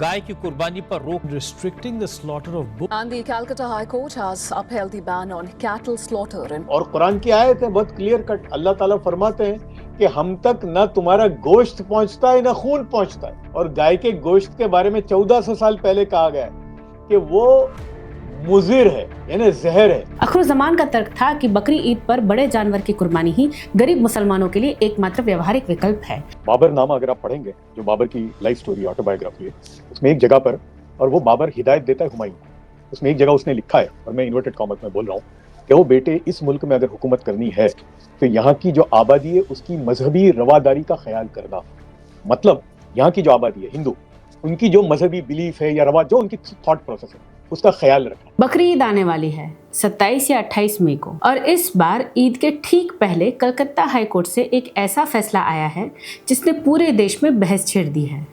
गाय की कुर्बानी पर रोक, restricting the slaughter of bulls. And the Calcutta High Court has upheld the ban on cattle slaughter in और कुरान की आयत है बहुत क्लियर कट, अल्लाह ताला फरमाते हैं कि हम तक न तुम्हारा गोश्त पहुंचता है न खून पहुंचता है। और गाय के गोश्त के बारे में 1400 साल पहले कहा गया है कि वो मुजिर है, यानी जहर है। अखरुज़्ज़मान का तर्क था कि बकरी ईद पर बड़े जानवर की कुर्बानी ही गरीब मुसलमानों के लिए एकमात्र व्यवहारिक विकल्प है। बाबर नामा अगर आप पढ़ेंगे, जो बाबर की लाइफ स्टोरी ऑटोबायोग्राफी है, उसमें एक जगह पर, और वो बाबर हिदायत देता है हुमायूं, उसमें एक जगह उसने लिखा है, और मैं इन्वर्टेड कॉमर्स में बोल रहा हूँ, कि वो बेटे इस मुल्क में अगर हुकूमत करनी है तो यहाँ की जो आबादी है उसकी मजहबी रवादारी का ख्याल करना। मतलब यहाँ की जो आबादी है हिंदू, उनकी जो मजहबी बिलीफ है या रवा, जो उनकी थॉट प्रोसेस है, उसका ख्याल रखना। बकरी ईद आने वाली है 27 या 28 मई को, और इस बार ईद के ठीक पहले कलकत्ता हाई कोर्ट से एक ऐसा फैसला आया है जिसने पूरे देश में बहस छेड़ दी है।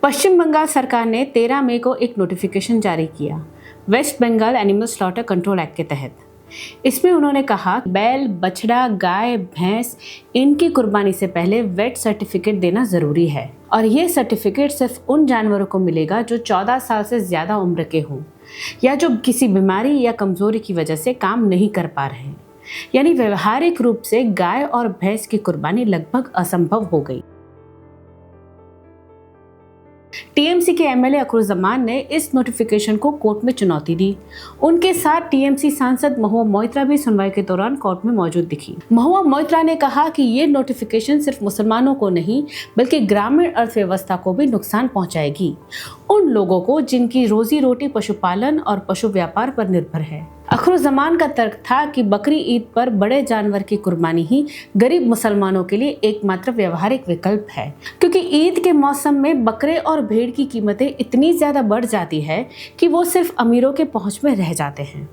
पश्चिम बंगाल सरकार ने 13 मई को एक नोटिफिकेशन जारी किया West Bengal Animal Slaughter Control Act के तहत। इसमें उन्होंने कहा बैल, बछड़ा, गाय, भैंस, इनकी कुर्बानी से पहले वेट सर्टिफिकेट देना जरूरी है, और ये सर्टिफिकेट सिर्फ उन जानवरों को मिलेगा जो 14 साल से ज्यादा उम्र के हों या जो किसी बीमारी या कमजोरी की वजह से काम नहीं कर पा रहे हैं। यानी व्यवहारिक रूप से गाय और भैंस की कुर्बानी लगभग असंभव हो गई। टीएमसी के एमएलए अखरुज़्ज़मान ने इस नोटिफिकेशन को कोर्ट में चुनौती दी। उनके साथ टीएमसी सांसद महुआ मोइत्रा भी सुनवाई के दौरान कोर्ट में मौजूद दिखी। महुआ मोइत्रा ने कहा कि ये नोटिफिकेशन सिर्फ मुसलमानों को नहीं बल्कि ग्रामीण अर्थव्यवस्था को भी नुकसान पहुंचाएगी, उन लोगों को जिनकी रोजी रोटी पशुपालन और पशु व्यापार पर निर्भर है। अखरुज़्ज़मान का तर्क था कि बकरी ईद पर बड़े जानवर की कुर्बानी ही गरीब मुसलमानों के लिए एकमात्र व्यवहारिक विकल्प है, क्योंकि ईद के मौसम में बकरे और भेड़ की कीमतें इतनी ज्यादा बढ़ जाती है कि वो सिर्फ अमीरों के पहुंच में रह जाते हैं।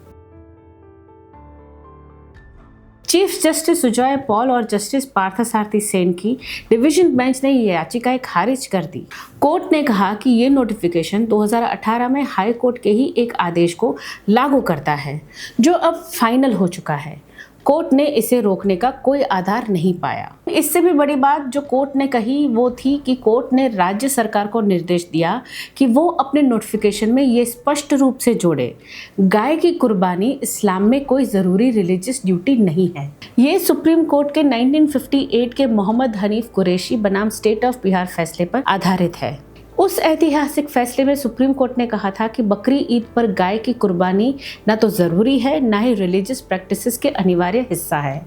चीफ जस्टिस सुजॉय पॉल और जस्टिस पार्थसारथी सेन की डिवीजन बेंच ने ये याचिकाएं खारिज कर दी। कोर्ट ने कहा कि ये नोटिफिकेशन 2018 में हाई कोर्ट के ही एक आदेश को लागू करता है, जो अब फाइनल हो चुका है। कोर्ट ने इसे रोकने का कोई आधार नहीं पाया। इससे भी बड़ी बात जो कोर्ट ने कही वो थी कि कोर्ट ने राज्य सरकार को निर्देश दिया कि वो अपने नोटिफिकेशन में ये स्पष्ट रूप से जोड़े, गाय की कुर्बानी इस्लाम में कोई ज़रूरी रिलीजियस ड्यूटी नहीं है। ये सुप्रीम कोर्ट के 1958 के मोहम्मद हनीफ कुरैशी बनाम स्टेट ऑफ बिहार फैसले पर आधारित है। उस ऐतिहासिक फैसले में सुप्रीम कोर्ट ने कहा था कि बकरी ईद पर गाय की कुर्बानी न तो ज़रूरी है, न ही रिलीजियस प्रैक्टिसेस के अनिवार्य हिस्सा है।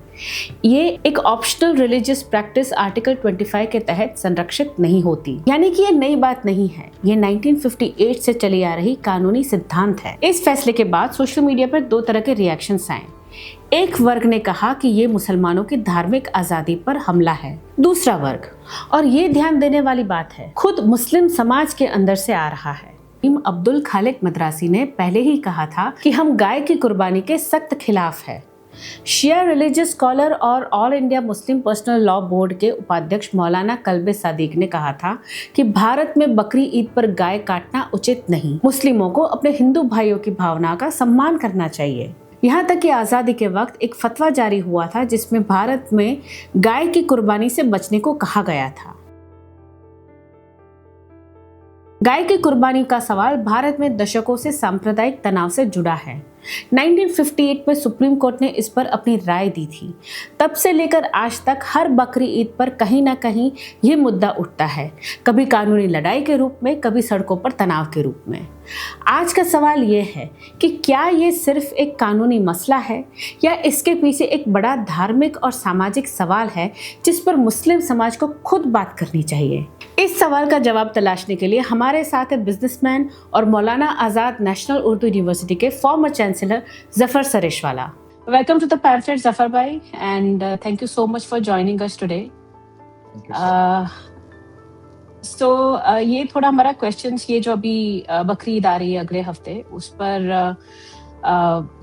ये एक ऑप्शनल रिलीजियस प्रैक्टिस आर्टिकल 25 के तहत संरक्षित नहीं होती। यानी कि ये नई बात नहीं है, ये 1958 से चली आ रही कानूनी सिद्धांत है। इस फैसले के बाद सोशल मीडिया पर दो तरह के रिएक्शंस आए। एक वर्ग ने कहा कि ये मुसलमानों की धार्मिक आजादी पर हमला है। दूसरा वर्ग, और ये ध्यान देने वाली बात है, खुद मुस्लिम समाज के अंदर से आ रहा है। अब्दुल खालिक मद्रासी ने पहले ही कहा था कि हम गाय की कुर्बानी के सख्त खिलाफ है। शिया रिलीजियस स्कॉलर और all India Muslim personal law board के उपाध्यक्ष मौलाना कल्बे सादिक ने कहा था कि भारत में बकरी ईद पर गाय काटना उचित नहीं। मुस्लिमों को अपने हिंदू भाइयों की भावना का सम्मान करना चाहिए। यहाँ तक कि आज़ादी के वक्त एक फतवा जारी हुआ था जिसमें भारत में गाय की कुर्बानी से बचने को कहा गया था। गाय की कुर्बानी का सवाल भारत में दशकों से सांप्रदायिक तनाव से जुड़ा है। 1958 में सुप्रीम कोर्ट ने इस पर अपनी राय दी थी। तब से लेकर आज तक हर बकरी ईद पर कहीं ना कहीं ये मुद्दा उठता है, कभी कानूनी लड़ाई के रूप में, कभी सड़कों पर तनाव के रूप में। आज का सवाल ये है कि क्या ये सिर्फ एक कानूनी मसला है या इसके पीछे एक बड़ा धार्मिक और सामाजिक सवाल है जिस पर मुस्लिम समाज को खुद बात करनी चाहिए। इस सवाल का जवाब तलाशने के लिए हमारे साथ है बिजनेसमैन और मौलाना आज़ाद नेशनल उर्दू यूनिवर्सिटी के former chancellor Zafar Sareshwala. Welcome to the pamphlet Zafar bhai, and thank you so much for joining us today. ये थोड़ा हमारा क्वेश्चंस, ये जो अभी बकरी ईद आ रही है अगले हफ्ते, उस पर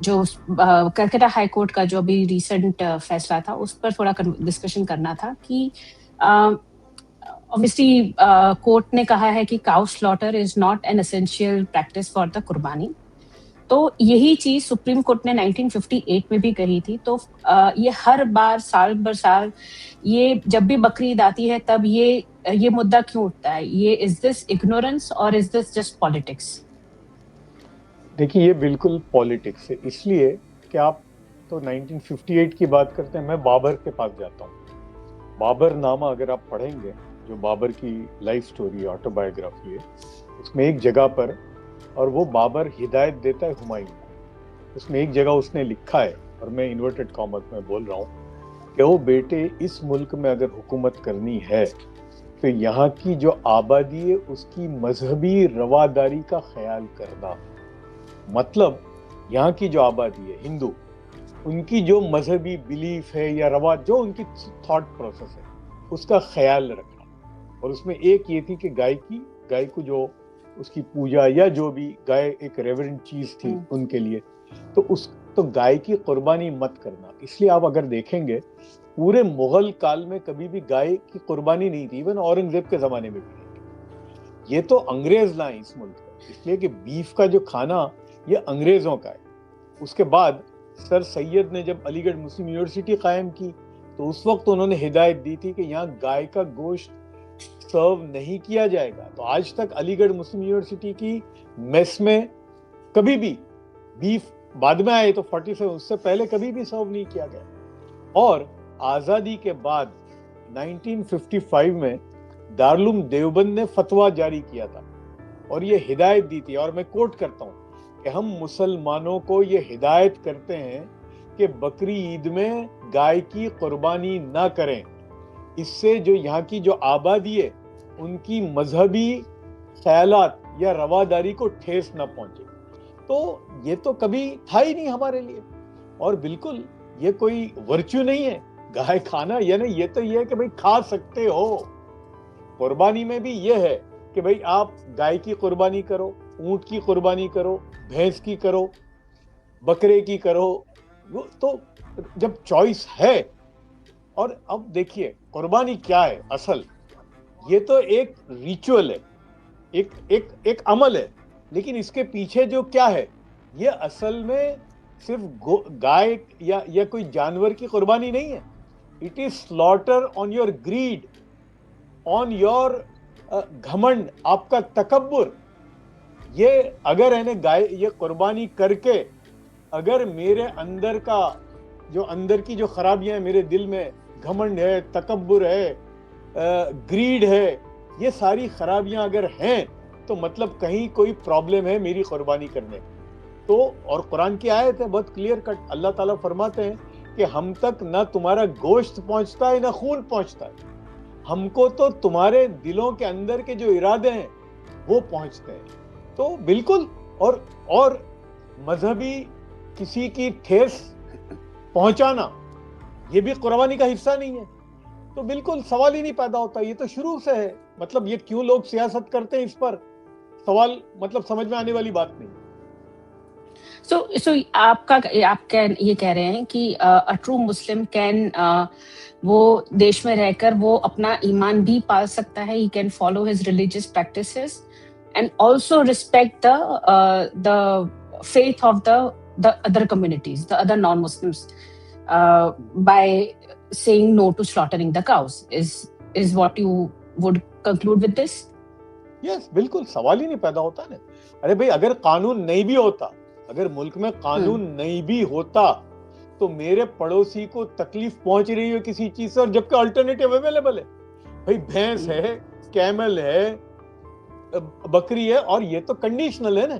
जो कलकत्ता हाई कोर्ट का जो अभी रिसेंट फैसला था उस पर थोड़ा डिस्कशन करना था कि ऑब्वियसली कोर्ट ने कहा है कि cow slaughter is not an essential practice for the कुर्बानी, तो यही चीज सुप्रीम कोर्ट ने 1958 में भी कही थी। तो ये हर बार साल बर साल ये जब भी बकरी ईद आती है तब ये मुद्दा क्यों उठता है? ये इज दिस इग्नोरेंस और इज दिस जस्ट पॉलिटिक्स? देखिए, ये बिल्कुल पॉलिटिक्स है, इसलिए कि आप तो 1958 की बात करते हैं, मैं बाबर के पास जाता हूँ। बाबर नामा अगर आप पढ़ेंगे, जो बाबर की लाइफ स्टोरी ऑटोबायोग्राफी है, उसमें एक जगह पर, और वो बाबर हिदायत देता है हुमायूं को। उसमें एक जगह उसने लिखा है, और मैं इन्वर्टेड कॉमर्स में बोल रहा हूँ, कि वो बेटे, इस मुल्क में अगर हुकूमत करनी है तो यहाँ की जो आबादी है उसकी मजहबी रवादारी का ख्याल करना। मतलब यहाँ की जो आबादी है हिंदू, उनकी जो मजहबी बिलीफ है या रवा, जो उनकी थॉट प्रोसेस है, उसका ख्याल रखना। और उसमें एक ये थी कि गाय को जो उसकी पूजा या जो भी, गाय एक रेवरेंट चीज थी उनके लिए, तो गाय की कुर्बानी मत करना। इसलिए आप अगर देखेंगे, पूरे मुगल काल में कभी भी गाय की कुर्बानी नहीं थी, इवन औरंगजेब के जमाने में भी नहीं। ये तो अंग्रेज लाए इस मुल्क में, इसलिए कि बीफ का जो खाना ये अंग्रेजों का है। उसके बाद सर सैयद ने जब अलीगढ़ मुस्लिम यूनिवर्सिटी कायम की, तो उस वक्त उन्होंने हिदायत दी थी कि यहाँ गाय का गोश्त सर्व नहीं किया जाएगा। तो आज तक अलीगढ़ मुस्लिम यूनिवर्सिटी की मेस में कभी भी बीफ, बाद में आए तो 47, उससे पहले कभी भी सर्व नहीं किया गया। और आजादी के बाद 1955 में दारुल देवबंद ने फतवा जारी किया था और ये हिदायत दी थी, और मैं कोट करता हूँ कि हम मुसलमानों को ये हिदायत करते हैं कि बकरी ईद में गाय की कुर्बानी ना करें, इससे जो यहाँ की जो आबादी है उनकी मजहबी ख्यालात या रवादारी को ठेस ना पहुंचे। तो ये तो कभी था ही नहीं हमारे लिए, और बिल्कुल ये कोई वर्च्यू नहीं है गाय खाना। यानी ये तो ये है कि भाई खा सकते हो, कुर्बानी में भी ये है कि भाई आप गाय की कुर्बानी करो, ऊंट की कुर्बानी करो, भैंस की करो, बकरे की करो, वो तो जब चॉइस है। और अब देखिए कुर्बानी क्या है असल, ये तो एक रिचुअल है, एक अमल है, लेकिन इसके पीछे जो क्या है, ये असल में सिर्फ गाय या कोई जानवर की कुर्बानी नहीं है। It is slaughter on your greed, on your घमंड, आपका तकब्बुर। ये अगर है गाय ये कुर्बानी करके, अगर मेरे अंदर का जो अंदर की जो खराबियां मेरे दिल में, घमंड है, तकब्बुर है, ग्रीड है, ये सारी खराबियां अगर हैं, तो मतलब कहीं कोई प्रॉब्लम है मेरी कुर्बानी करने। तो और कुरान की आयत है बहुत क्लियर कट, अल्लाह ताला फरमाते हैं कि हम तक ना तुम्हारा गोश्त पहुंचता है ना खून पहुंचता है, हमको तो तुम्हारे दिलों के अंदर के जो इरादे हैं वो पहुंचते हैं। तो बिल्कुल, और मजहबी किसी की ठेस पहुंचाना ये भी कुर्बानी का हिस्सा नहीं है। तो बिल्कुल सवाल ही नहीं पैदा होता, ये तो शुरू से है। मतलब ये क्यों लोग सियासत करते हैं इस पर, सवाल मतलब समझ में आने वाली बात नहीं। सो आप ये कह रहे हैं कि अ ट्रू मुस्लिम कैन वो देश में रहकर वो अपना ईमान भी पाल सकता है, he can follow his religious practices and also respect the faith of the other communities, the other non-Muslims, by saying no to slaughtering the cows. Is what you would conclude with this? Yes, बिल्कुल सवाल ही नहीं पैदा होता ना। अरे भाई, अगर कानून नहीं भी होता, अगर मुल्क में कानून नहीं भी होता, तो मेरे पड़ोसी को तकलीफ पहुंच रही है किसी चीज से, और जबकि अल्टरनेटिव अवेलेबल है। भाई भैंस है, कैमल है, बकरी है, और ये तो कंडीशनल है ना।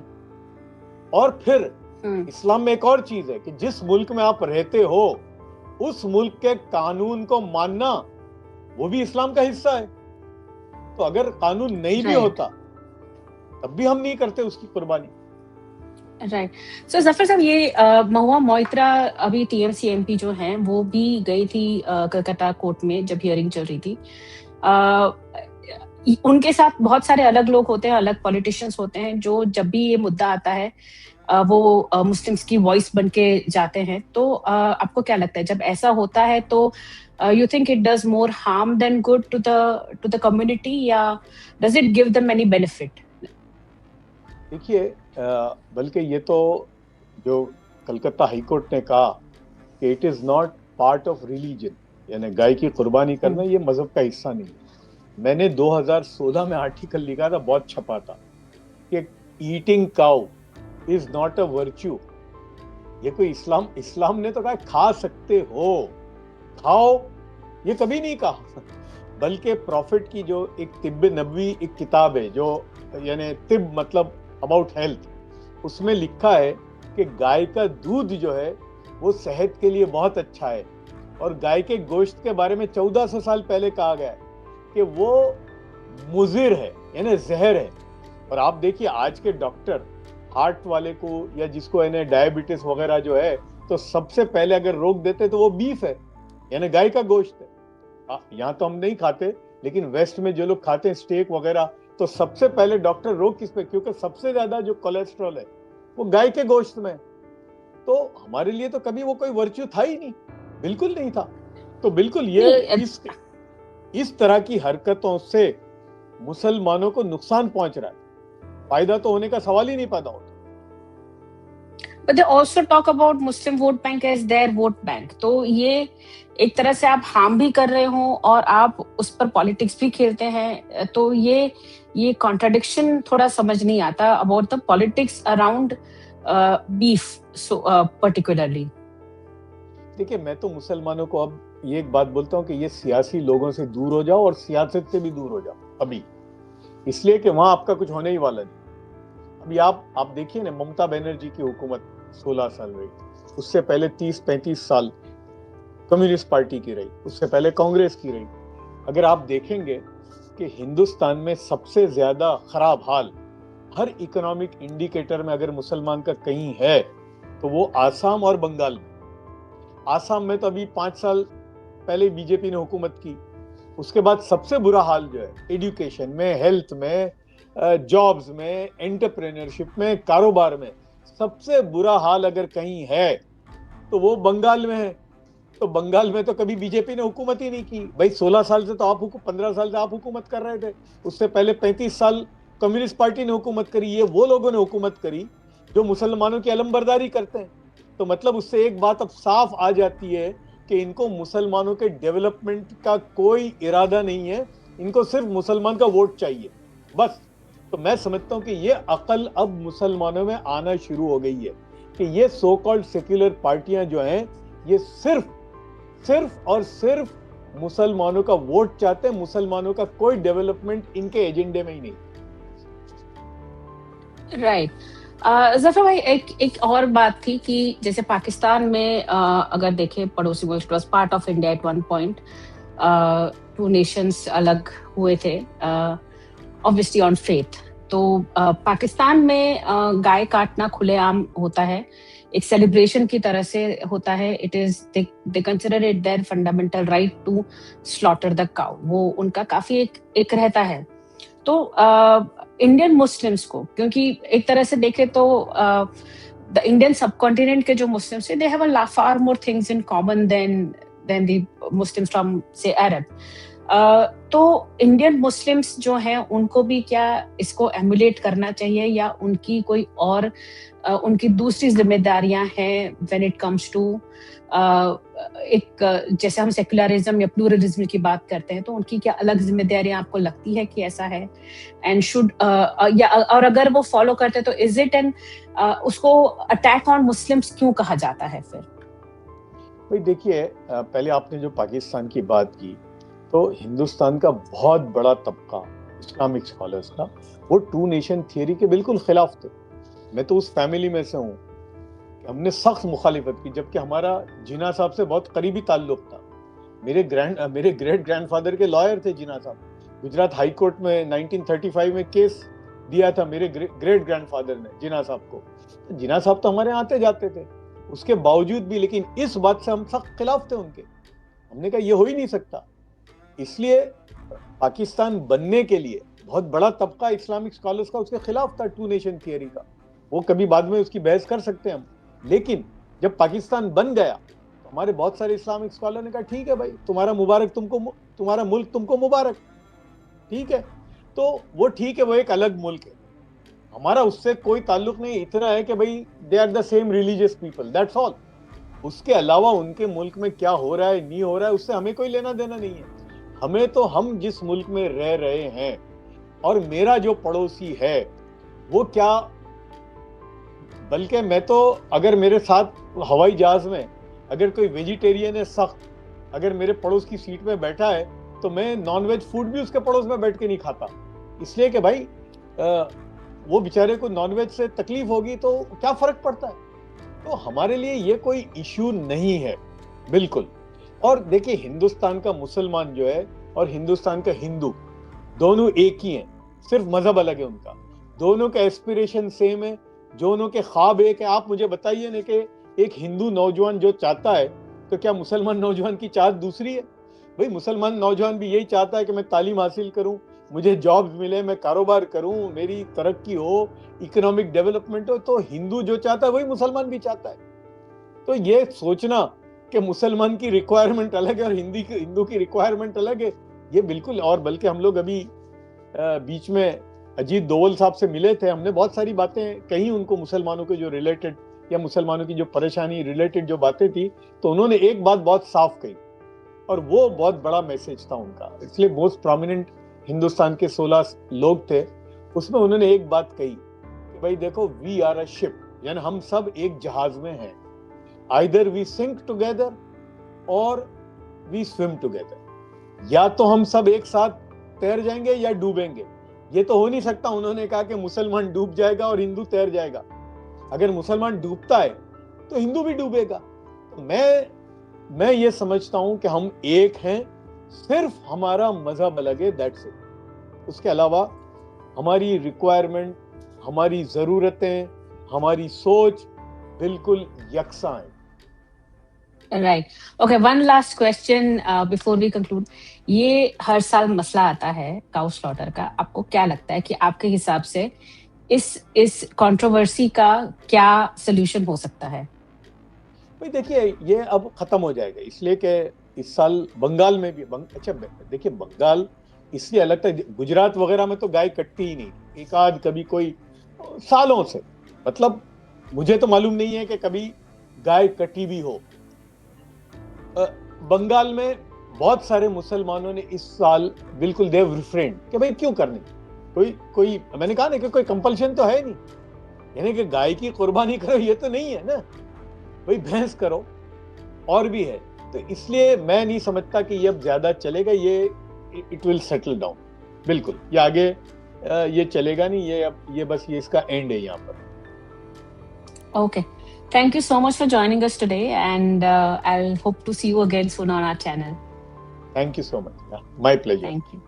और फिर इस्लाम में एक और चीज है कि जिस मुल्क में आप रहते हो उस मुल्क के कानून को मानना वो भी इस्लाम का हिस्सा है। तो अगर कानून नहीं भी होता तब भी हम नहीं करते उसकी कुर्बानी। राइट। सो जफर साहब, ये महुआ मोइत्रा अभी टीएमसी एमपी जो हैं वो भी गई थी कलकत्ता कोर्ट में जब हियरिंग चल रही थी। उनके साथ बहुत सारे अलग लोग होते हैं, अलग पॉलिटिशियंस होते हैं, जो जब भी ये मुद्दा आता है वो मुस्लिम्स की वॉइस बन के जाते हैं। तो आपको क्या लगता है जब ऐसा होता है तो you think it does more harm than good to the community, या does it give them any benefit? देखिए, बल्कि ये तो जो कलकत्ता हाई कोर्ट ने कहा कि it is not part of religion, यानी गाय की कुर्बानी करना ये मजहब का हिस्सा नहीं है। मैंने 2016 में आर्टिकल लिखा था, बहुत छपा था, कि eating cow is not a virtue. ये कोई इस्लाम ने तो कहा खा सकते हो, खाओ, ये कभी नहीं कहा। बल्कि प्रॉफिट की जो एक तिब्ब नबवी एक किताब है, जो यानी तिब मतलब अबाउट हेल्थ, उसमें लिखा है कि गाय का दूध जो है वो सेहत के लिए बहुत अच्छा है, और गाय के गोश्त के बारे में 1400 साल पहले कहा गया है कि वो मुजिर है, यानी जहर है। और आप देखिए आज के डॉक्टर हार्ट वाले को या जिसको यानी डायबिटीज वगैरह जो है, तो सबसे पहले अगर रोक देते तो वो बीफ है, यानी गाय का गोश्त है। यहाँ तो हम नहीं खाते, लेकिन वेस्ट में जो लोग खाते हैं स्टेक वगैरह, तो सबसे पहले डॉक्टर रोक किस पे, क्योंकि सबसे ज्यादा जो कोलेस्ट्रॉल है वो गाय के गोश्त में। तो हमारे लिए तो कभी वो कोई वर्च्यू था ही नहीं, बिल्कुल नहीं था। तो बिल्कुल ये इस तरह की हरकतों से मुसलमानों को नुकसान पहुंच रहा है, फायदा तो होने का सवाल ही नहीं पैदा होता। But they also talk about Muslim vote bank as their vote bank. तो ये एक तरह से आप हार्म भी कर रहे हो और आप उस पर पॉलिटिक्स भी खेलते हैं, तो ये कॉन्ट्रडिक्शन थोड़ा समझ नहीं आता about the politics around beef particularly. देखिए, मैं तो मुसलमानों को अब ये एक बात बोलता हूँ कि ये सियासी लोगों से दूर हो जाओ और सियासत से भी दूर हो जाओ अभी, इसलिए कि वहां आपका कुछ होने ही वाला नहीं। अभी आप देखिए ना, ममता बनर्जी की हुकूमत 16 साल रही, उससे पहले 30-35 साल कम्युनिस्ट पार्टी की रही, उससे पहले कांग्रेस की रही। अगर आप देखेंगे कि हिंदुस्तान में सबसे ज्यादा खराब हाल हर इकोनॉमिक इंडिकेटर में अगर मुसलमान का कहीं है तो वो आसाम और बंगाल में। आसाम में तो अभी 5 साल पहले बीजेपी ने हुकूमत की, उसके बाद सबसे बुरा हाल जो है एजुकेशन में, हेल्थ में, जॉब्स में, एंटरप्रेन्योरशिप में, कारोबार में, सबसे बुरा हाल अगर कहीं है तो वो बंगाल में है। तो बंगाल में तो कभी बीजेपी ने हुकूमत ही नहीं की भाई। 16 साल से तो आप 15 साल से आप हुकूमत कर रहे थे, उससे पहले 35 साल कम्युनिस्ट पार्टी ने हुकूमत करी। ये वो लोगों ने हुकूमत करी जो मुसलमानों की अलमबरदारी करते हैं। तो मतलब उससे एक बात अब साफ आ जाती है कि इनको मुसलमानों के डेवलपमेंट का कोई इरादा नहीं है, इनको सिर्फ मुसलमान का वोट चाहिए बस। तो मैं समझता हूं कि ये अकल अब मुसलमानों में आना शुरू हो गई है कि ये सो कॉल्ड सेक्युलर पार्टियां जो हैं, ये सिर्फ और सिर्फ मुसलमानों का वोट चाहते हैं, मुसलमानों का कोई डेवलपमेंट इनके एजेंडे में ही नहीं। राइट। जफर भाई, एक और बात थी कि जैसे पाकिस्तान में अगर देखें, पड़ोसी मुल्क was part of India at one point, two nations अलग हुए थे ऑब्वियसली ऑन फेथ। तो पाकिस्तान में गाय काटना खुलेआम होता है, एक सेलिब्रेशन की तरह से होता है। It is they consider it their fundamental right to slaughter the cow, वो उनका काफी एक रहता है। तो इंडियन मुस्लिम्स को, क्योंकि एक तरह से देखे तो द इंडियन सबकॉन्टिनेंट के जो मुस्लिम्स है, they have a far more things in common than the Muslims from से अरब। तो इंडियन मुस्लिम्स जो हैं उनको भी क्या इसको एमुलेट करना चाहिए, या उनकी कोई और उनकी दूसरी जिम्मेदारियां हैं व्हेन इट कम्स टू एक, जैसे हम सेक्युलरिज्म या प्लूरलिज्म की बात करते हैं, तो उनकी क्या अलग जिम्मेदारियां आपको लगती है कि ऐसा है? एंड शुड या और अगर वो फॉलो करते हैं तो इज इट एन उसको अटैक ऑन मुस्लिम्स क्यों कहा जाता है फिर? भाई देखिए, पहले आपने जो पाकिस्तान की बात की, तो हिंदुस्तान का बहुत बड़ा तबका इस्लामिक स्कॉलर्स का वो टू नेशन थियरी के बिल्कुल खिलाफ थे। मैं तो उस फैमिली में से हूँ, हमने सख्त मुखालिफत की, जबकि हमारा जिन्ना साहब से बहुत करीबी ताल्लुक था। मेरे ग्रेट ग्रैंडफादर के लॉयर थे जिन्ना साहब, गुजरात हाई कोर्ट में 1935 में केस दिया था मेरे ग्रेट ग्रैंडफादर ने जिन्ना साहब को। जिन्ना साहब तो हमारे आते जाते थे, उसके बावजूद भी, लेकिन इस बात से हम सख्त खिलाफ थे उनके। हमने कहा ये हो ही नहीं सकता। इसलिए पाकिस्तान बनने के लिए बहुत बड़ा तबका इस्लामिक स्कॉलर्स का उसके खिलाफ था टू नेशन थियरी का। वो कभी बाद में उसकी बहस कर सकते हैं हम, लेकिन जब पाकिस्तान बन गया तो हमारे बहुत सारे इस्लामिक स्कॉलर ने कहा ठीक है भाई, तुम्हारा मुबारक, तुम्हारा मुल्क तुमको मुबारक, ठीक है। तो वो ठीक है, वो एक अलग मुल्क है। हमारा उससे कोई ताल्लुक नहीं, इतना है कि भाई they are the same religious people, that's all. उसके अलावा उनके मुल्क में क्या हो रहा है नहीं हो रहा है उससे हमें कोई लेना देना नहीं है। हमें तो हम जिस मुल्क में रह रहे हैं और मेरा जो पड़ोसी है वो क्या, बल्कि मैं तो अगर मेरे साथ हवाई जहाज में अगर कोई वेजिटेरियन है सख्त, अगर मेरे पड़ोस की सीट में बैठा है तो मैं नॉनवेज फूड भी उसके पड़ोस में बैठ के नहीं खाता, इसलिए कि भाई वो बेचारे को नॉनवेज से तकलीफ होगी तो क्या फर्क पड़ता है। तो हमारे लिए ये कोई इश्यू नहीं है बिल्कुल। और देखिए हिंदुस्तान का मुसलमान जो है और हिंदुस्तान का हिंदू दोनों एक ही हैं, सिर्फ मजहब अलग है उनका। दोनों का एस्पिरेशन सेम है, दोनों के ख्वाब एक है। आप मुझे बताइए ना कि एक हिंदू नौजवान जो चाहता है तो क्या मुसलमान नौजवान की चाहत दूसरी है? भाई मुसलमान नौजवान भी यही चाहता है कि मैं तालीम हासिल करूं, मुझे जॉब्स मिले, मैं कारोबार करूं, मेरी तरक्की हो, इकोनॉमिक डेवलपमेंट हो। तो हिंदू जो चाहता है वही मुसलमान भी चाहता है। तो ये सोचना कि मुसलमान की रिक्वायरमेंट अलग है और हिंदू की रिक्वायरमेंट अलग है, ये बिल्कुल। और बल्कि हम लोग अभी बीच में अजीत दोवल साहब से मिले थे, हमने बहुत सारी बातें कही उनको, मुसलमानों के जो रिलेटेड या मुसलमानों की जो परेशानी रिलेटेड जो बातें थी, तो उन्होंने एक बात बहुत साफ कही और वो बहुत बड़ा मैसेज था उनका। इसलिए मोस्ट प्रोमिनेंट हिंदुस्तान के 16 लोग थे, उसमें उन्होंने एक बात कही कि भाई देखो, वी आर अ शिप, यानी हम सब एक जहाज में हैं। आइदर वी सिंक टुगेदर और वी स्विम टुगेदर, या तो हम सब एक साथ तैर जाएंगे या डूबेंगे। ये तो हो नहीं सकता। उन्होंने कहा कि मुसलमान डूब जाएगा और हिंदू तैर जाएगा। अगर मुसलमान डूबता है तो हिंदू भी डूबेगा। तो मैं ये समझता हूं कि हम एक हैं, सिर्फ हमारा मजहब अलग है, दैट्स इट। उसके अलावा हमारी रिक्वायरमेंट, हमारी जरूरतें, हमारी सोच बिल्कुल यकसा है। Right, okay, one last question before we conclude. ये हर साल मसला आता है काउ स्लॉटर का, आपको क्या लगता है कि आपके हिसाब से इस कंट्रोवर्सी का क्या सोल्यूशन हो सकता है? भाई देखिए, ये अब खत्म हो जाएगा, इसलिए कि इस साल बंगाल में भी अच्छा देखिए, बंगाल इसलिए अलग था, गुजरात वगैरह में तो गाय कटती ही नहीं, एक आध कभी कोई सालों से, मतलब मुझे तो मालूम नहीं है कि कभी गाय कटी भी हो। बंगाल में बहुत सारे मुसलमानों ने इस साल बिल्कुल देव रिफ्रेंड कि भाई क्यों करनी, कोई मैंने कहा ना कि कोई कंपल्शन तो है नहीं, यानी कि गाय की कुर्बानी करो ये तो नहीं है ना, भाई भैंस करो और भी है। तो इसलिए मैं नहीं समझता कि ये अब ज्यादा चलेगा, ये इट विल सेटल डाउन बिल्कुल। ये आगे ये चलेगा नहीं, ये अब ये बस ये इसका एंड है यहाँ पर। Okay. Thank you so much for joining us today, and I'll hope to see you again soon on our channel. Thank you so much. Yeah, my pleasure. Thank you.